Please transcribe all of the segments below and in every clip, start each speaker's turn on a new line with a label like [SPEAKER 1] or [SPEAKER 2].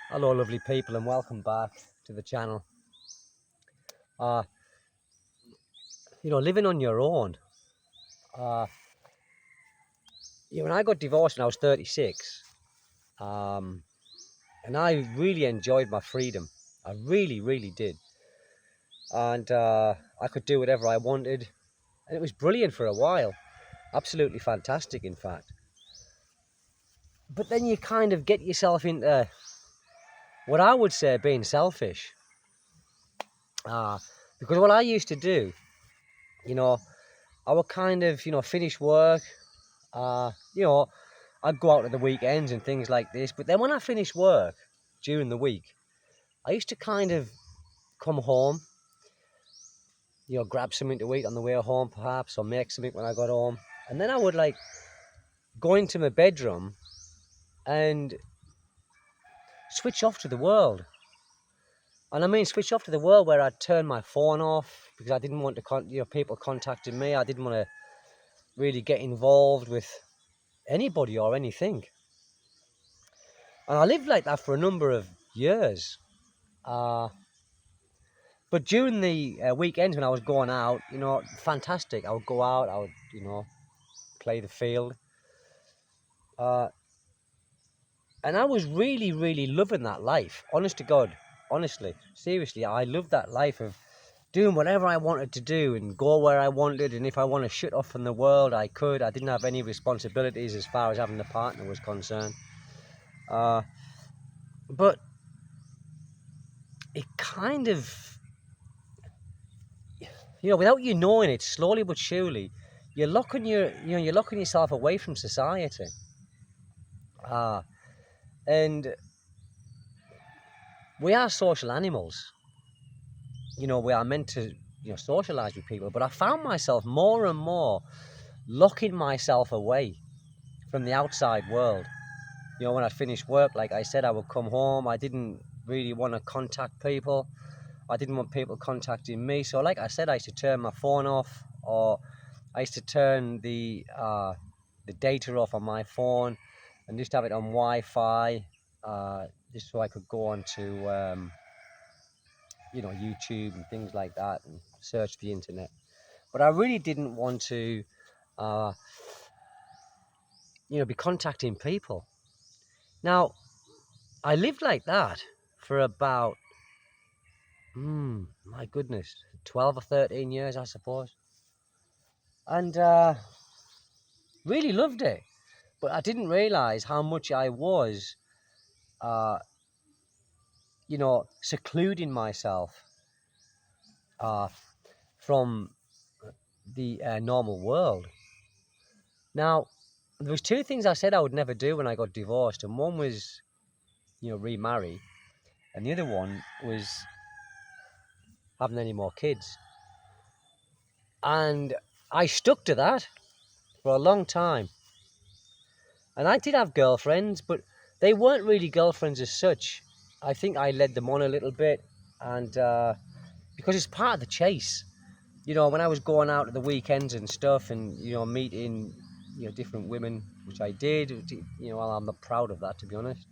[SPEAKER 1] Hello lovely people and welcome back to the channel. Uh, living on your own. Uh, when I got divorced when I was 36, and I really enjoyed my freedom. I really, really did. And I could do whatever I wanted. And it was brilliant for a while. Absolutely fantastic, in fact. But then you kind of get yourself into what I would say being selfish. Because what I used to do, you know, I would kind of, finish work. Uh, you know, I'd go out at the weekends and things like this. But then when I finished work during the week, I used to kind of come home, grab something to eat on the way home perhaps, or make something when I got home. And then I would go into my bedroom and switch off to the world. And I mean switch off to the world where I'd turn my phone off because I didn't want to, people contacting me. I didn't want to really get involved with anybody or anything. And I lived like that for a number of years. But during the weekends when I was going out, fantastic. I would go out, I would, play the field. Uh, and I was really, really loving that life. Honest to God. Honestly. Seriously, I loved that life of doing whatever I wanted to do and go where I wanted. And if I want to shut off from the world, I could. I didn't have any responsibilities as far as having a partner was concerned. But it kind of, without you knowing it, slowly but surely, you're locking yourself away from society. And we are social animals. We are meant to, socialize with people. But I found myself more and more locking myself away from the outside world. When I finished work, like I said, I would come home. I didn't really want to contact people. I didn't want people contacting me. So like I said, I used to turn my phone off, or I used to turn the data off on my phone and just have it on Wi-Fi, just so I could go on to YouTube and things like that and search the internet. But I really didn't want to, be contacting people. Now, I lived like that for about, my goodness, 12 or 13 years, I suppose. And really loved it. But I didn't realize how much I was, uh, secluding myself from the normal world. Now, there was two things I said I would never do when I got divorced, and one was, remarry, and the other one was having any more kids. And I stuck to that for a long time. And I did have girlfriends, but they weren't really girlfriends as such. I think I led them on a little bit, and because it's part of the chase. When I was going out at the weekends and stuff, and meeting different women, which I did. I'm not proud of that, to be honest.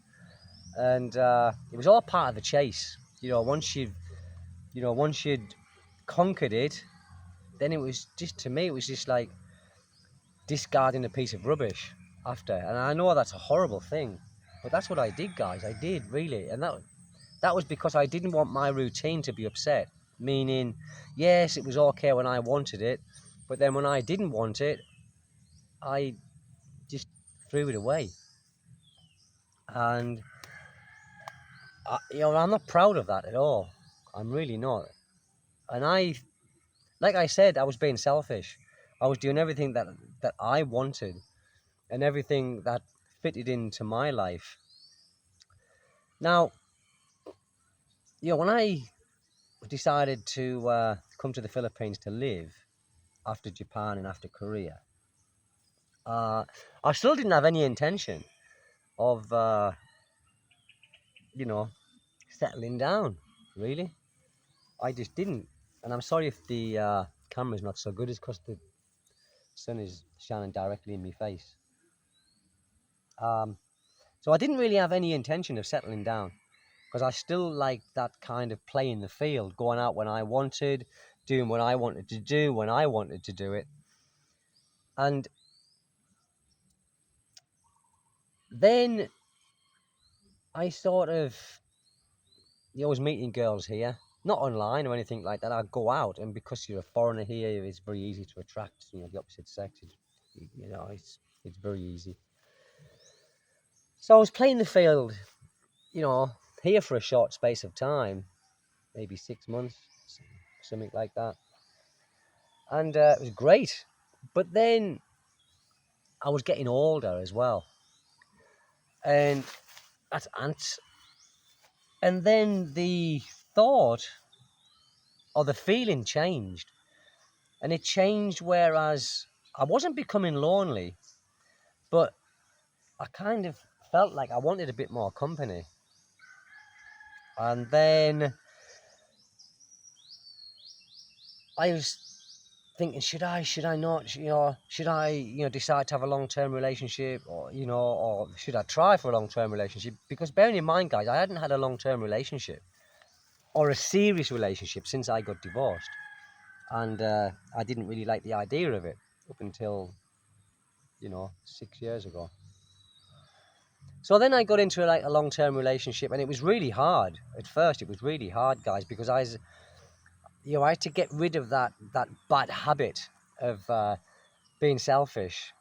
[SPEAKER 1] And it was all part of the chase. Once you'd conquered it, then it was just, to me, it was just like discarding a piece of rubbish after. And I know that's a horrible thing, but that's what I did, guys. I did, really. And that was because I didn't want my routine to be upset. Meaning, yes, it was okay when I wanted it, but then when I didn't want it, I just threw it away. And I'm not proud of that at all. I'm really not. And like I said, I was being selfish. I was doing everything that I wanted and everything that fitted into my life. Now, when I decided to come to the Philippines to live after Japan and after Korea, I still didn't have any intention of, settling down, really. I just didn't. And I'm sorry if the camera's not so good. It's because the sun is shining directly in my face. So I didn't really have any intention of settling down. because I still like that kind of play in the field, going out when I wanted, doing what I wanted to do when I wanted to do it. And then I sort of, you was meeting girls here, not online or anything like that. I'd go out, and because you're a foreigner here, it's very easy to attract, the opposite sex. It's very easy. So I was playing the field, here for a short space of time, maybe 6 months, something like that. And it was great. But then I was getting older as well. And that's ants. And then the thought or the feeling changed. And it changed, whereas I wasn't becoming lonely, but I kind of felt like I wanted a bit more company. And then I was thinking, should I not, should I, decide to have a long-term relationship, or should I try for a long-term relationship? Because bearing in mind, guys, I hadn't had a long-term relationship or a serious relationship since I got divorced. And I didn't really like the idea of it up until, 6 years ago. So then I got into a long-term relationship, and it was really hard. At first, it was really hard, guys, because I had to get rid of that bad habit of being selfish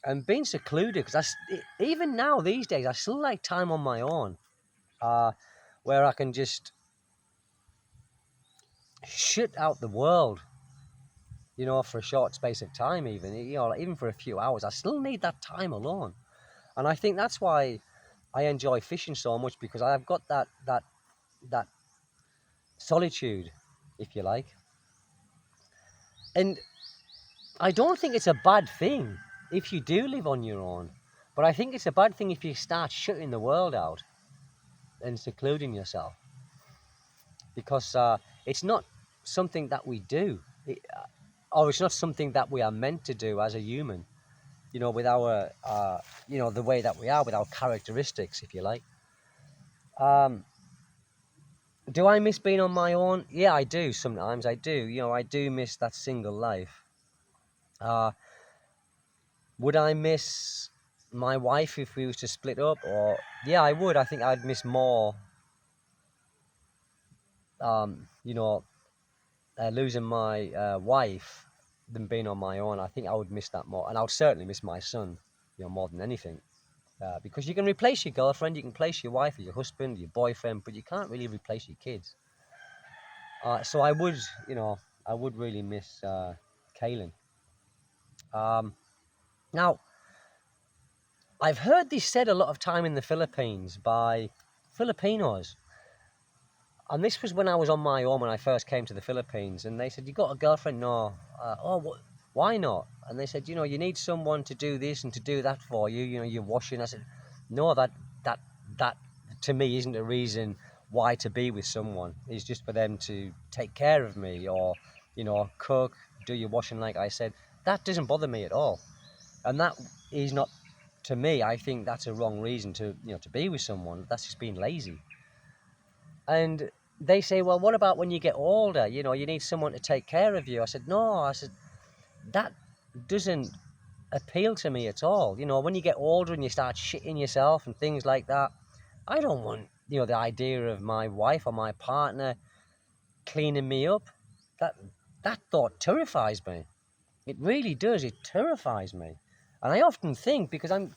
[SPEAKER 1] and being secluded. Because even now, these days, I still like time on my own, where I can just shut out the world, for a short space of time, even for a few hours. I still need that time alone. And I think that's why I enjoy fishing so much, because I've got that solitude, if you like. And I don't think it's a bad thing if you do live on your own, but I think it's a bad thing if you start shutting the world out and secluding yourself, because it's not something that we do, or it's not something that we are meant to do as a human, with our, the way that we are, with our characteristics, if you like. Do I miss being on my own? Yeah, I do. Sometimes I do. I do miss that single life. Would I miss my wife if we was to split up? Or yeah, I would. I think I'd miss more. Losing my wife than being on my own. I think I would miss that more, and I would certainly miss my son, more than anything. Because you can replace your girlfriend, you can replace your wife or your husband, your boyfriend, but you can't really replace your kids. So I would really miss Kaylin. Now, I've heard this said a lot of time in the Philippines by Filipinos. And this was when I was on my own when I first came to the Philippines. And they said, "You got a girlfriend?" "No." Why not? And they said, "You need someone to do this and to do that for you. You're washing." I said, "No, that to me isn't a reason why to be with someone. It's just for them to take care of me, or, cook, do your washing," like I said. That doesn't bother me at all. And that is not, to me, I think that's a wrong reason to be with someone. That's just being lazy. And they say, "Well, what about when you get older? You need someone to take care of you." I said, "No." I said, that doesn't appeal to me at all. When you get older and you start shitting yourself and things like that, I don't want, the idea of my wife or my partner cleaning me up. That thought terrifies me. It really does. It terrifies me. And I often think, because I'm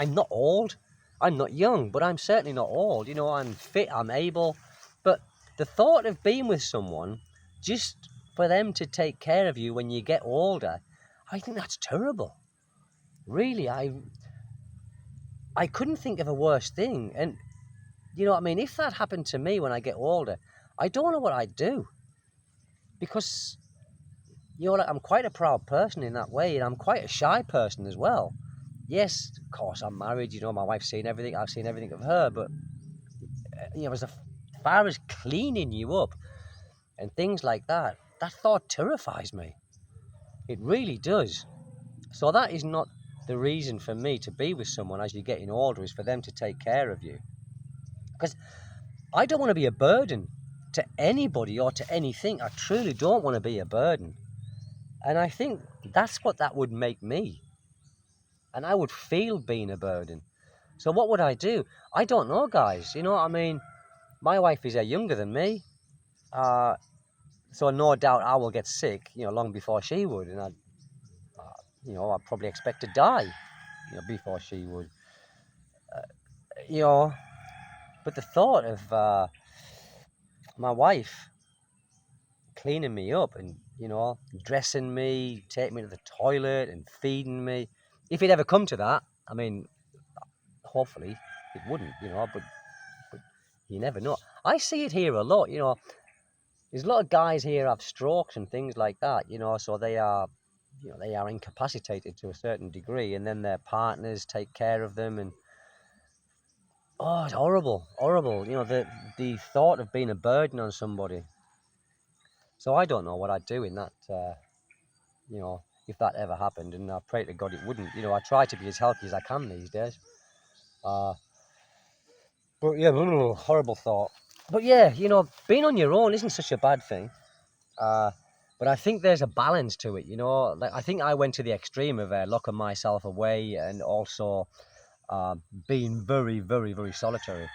[SPEAKER 1] not old, I'm not young, but I'm certainly not old. I'm fit, I'm able. But the thought of being with someone just for them to take care of you when you get older, I think that's terrible. Really, I couldn't think of a worse thing. And, if that happened to me when I get older, I don't know what I'd do. Because, I'm quite a proud person in that way, and I'm quite a shy person as well. Yes, of course, I'm married, my wife's seen everything, I've seen everything of her, but, as far as cleaning you up and things like that, that thought terrifies me. It really does. So that is not the reason for me to be with someone as you're getting older, is for them to take care of you. Because I don't want to be a burden to anybody or to anything. I truly don't want to be a burden. And I think that's what that would make me. And I would feel being a burden. So what would I do? I don't know, guys. You know what I mean? My wife is younger than me. So no doubt I will get sick, long before she would. And I'd probably expect to die, before she would. You know, but the thought of my wife cleaning me up and, dressing me, taking me to the toilet and feeding me, if it ever come to that, I mean, hopefully it wouldn't, but you never know. I see it here a lot, there's a lot of guys here have strokes and things like that, so they are, they are incapacitated to a certain degree, and then their partners take care of them, and oh, it's horrible, horrible, the thought of being a burden on somebody. So I don't know what I'd do in that, if that ever happened, and I pray to God it wouldn't. I try to be as healthy as I can these days. But yeah, horrible thought. But yeah, being on your own isn't such a bad thing. But I think there's a balance to it, Like I think I went to the extreme of locking myself away and also being very, very, very solitary.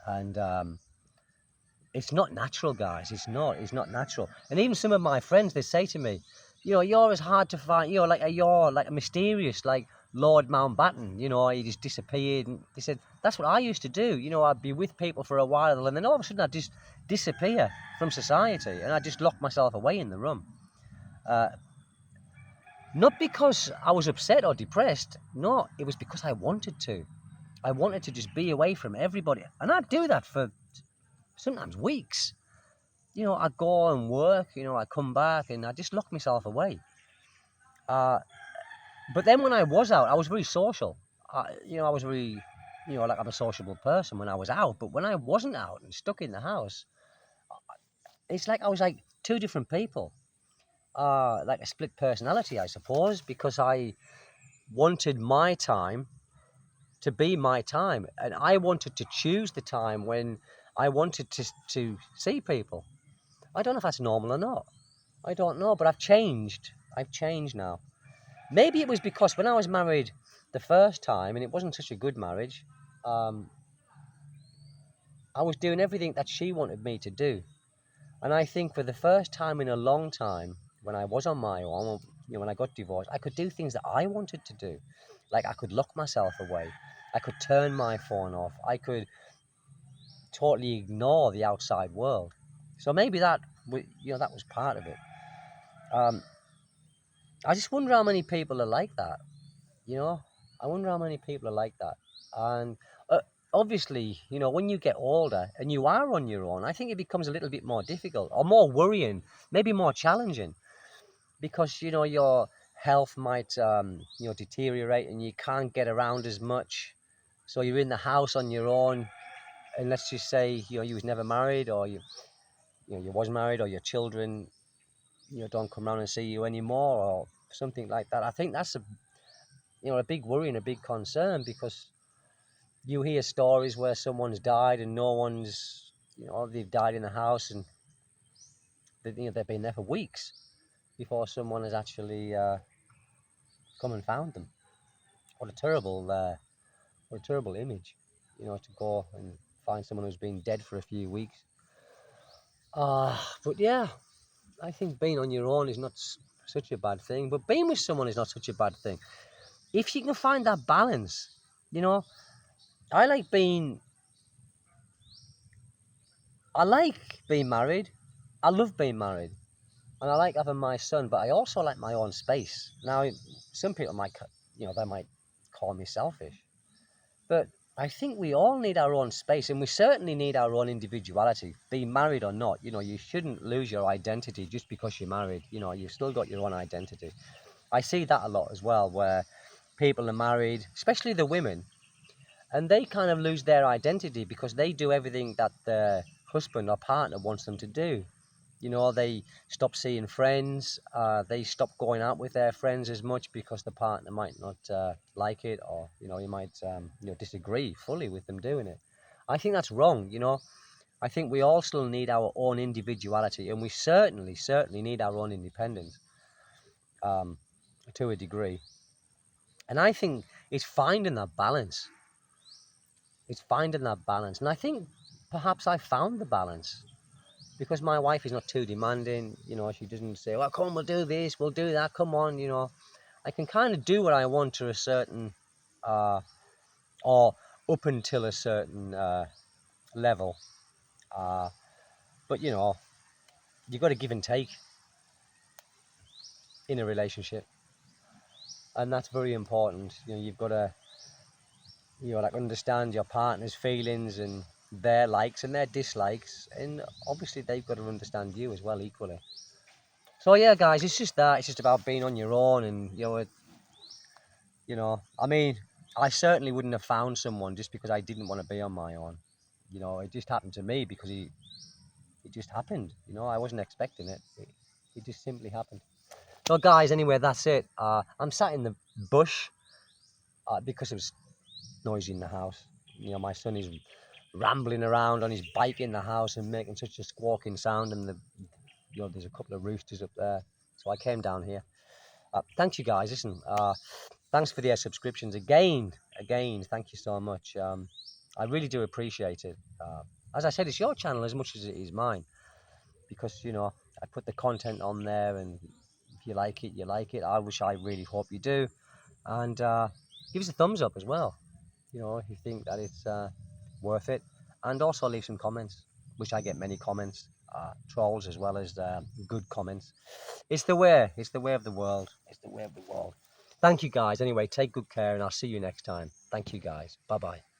[SPEAKER 1] And it's not natural, guys. It's not natural. And even some of my friends, they say to me, you're as hard to find, you're like a mysterious, like Lord Mountbatten, he just disappeared. And they said, that's what I used to do. I'd be with people for a while and then all of a sudden I'd just disappear from society and I'd just lock myself away in the room. Not because I was upset or depressed. No, it was because I wanted to. I wanted to just be away from everybody. And I'd do that for sometimes weeks. I'd go and work, I'd come back and I'd just lock myself away. But then when I was out, I was very social. I was very, like I'm a sociable person when I was out. But when I wasn't out and stuck in the house, it's like I was like two different people. Like a split personality, I suppose, because I wanted my time to be my time. And I wanted to choose the time when I wanted to see people. I don't know if that's normal or not. I don't know, but I've changed. I've changed now. Maybe it was because when I was married the first time, and it wasn't such a good marriage, I was doing everything that she wanted me to do. And I think for the first time in a long time, when I was on my own, when I got divorced, I could do things that I wanted to do. Like I could lock myself away. I could turn my phone off. I could totally ignore the outside world. So maybe that was part of it. I just wonder how many people are like that. I wonder how many people are like that. And obviously, when you get older and you are on your own, I think it becomes a little bit more difficult or more worrying, maybe more challenging, because your health might deteriorate and you can't get around as much. So you're in the house on your own, and let's just say you was never married, or you was married, or your children don't come around and see you anymore, or something like that. I think that's a big worry and a big concern, because you hear stories where someone's died and no one's, they've died in the house, and they've been there for weeks before someone has actually come and found them. What a terrible image, to go and find someone who's been dead for a few weeks. But yeah, I think being on your own is not such a bad thing, but being with someone is not such a bad thing. If you can find that balance, I like being married. I love being married. And I like having my son, but I also like my own space. Now, some people might, they might call me selfish. But I think we all need our own space, and we certainly need our own individuality, being married or not. You shouldn't lose your identity just because you're married. You've still got your own identity. I see that a lot as well, where people are married, especially the women, and they kind of lose their identity because they do everything that their husband or partner wants them to do. They stop seeing friends, they stop going out with their friends as much because the partner might not like it, or, he might, disagree fully with them doing it. I think that's wrong, you know. I think we all still need our own individuality, and we certainly need our own independence, um, to a degree. And I think it's finding that balance. It's finding that balance. And I think perhaps I found the balance because my wife is not too demanding. You know, she doesn't say, well, come on, we'll do this, we'll do that, come on, you know. I can kind of do what I want to a certain, or up until a certain level. But, you know, you've got to give and take in a relationship. And that's very important. You know, you've got to, you know, like understand your partner's feelings and their likes and their dislikes. And obviously they've got to understand you as well equally. So yeah, guys, it's just that. It's just about being on your own, and you know, I mean, I certainly wouldn't have found someone just because I didn't want to be on my own. You know, it just happened to me because it just happened. You know, I wasn't expecting it. It just simply happened. So, guys, anyway, that's it. I'm sat in the bush because it was noisy in the house. You know, my son is rambling around on his bike in the house and making such a squawking sound, and you know, there's a couple of roosters up there. So I came down here. Thanks, you guys. Listen, thanks for the subscriptions again. Thank you so much. I really do appreciate it. As I said, it's your channel as much as it is mine, because you know I put the content on there, and if you like it, you like it. I really hope you do, and give us a thumbs up as well. You know, if you think that it's worth it, and also leave some comments, which I get many comments, trolls as well as good comments. It's the way. It's the way of the world. It's the way of the world. Thank you, guys. Anyway, take good care, and I'll see you next time. Thank you, guys. Bye-bye.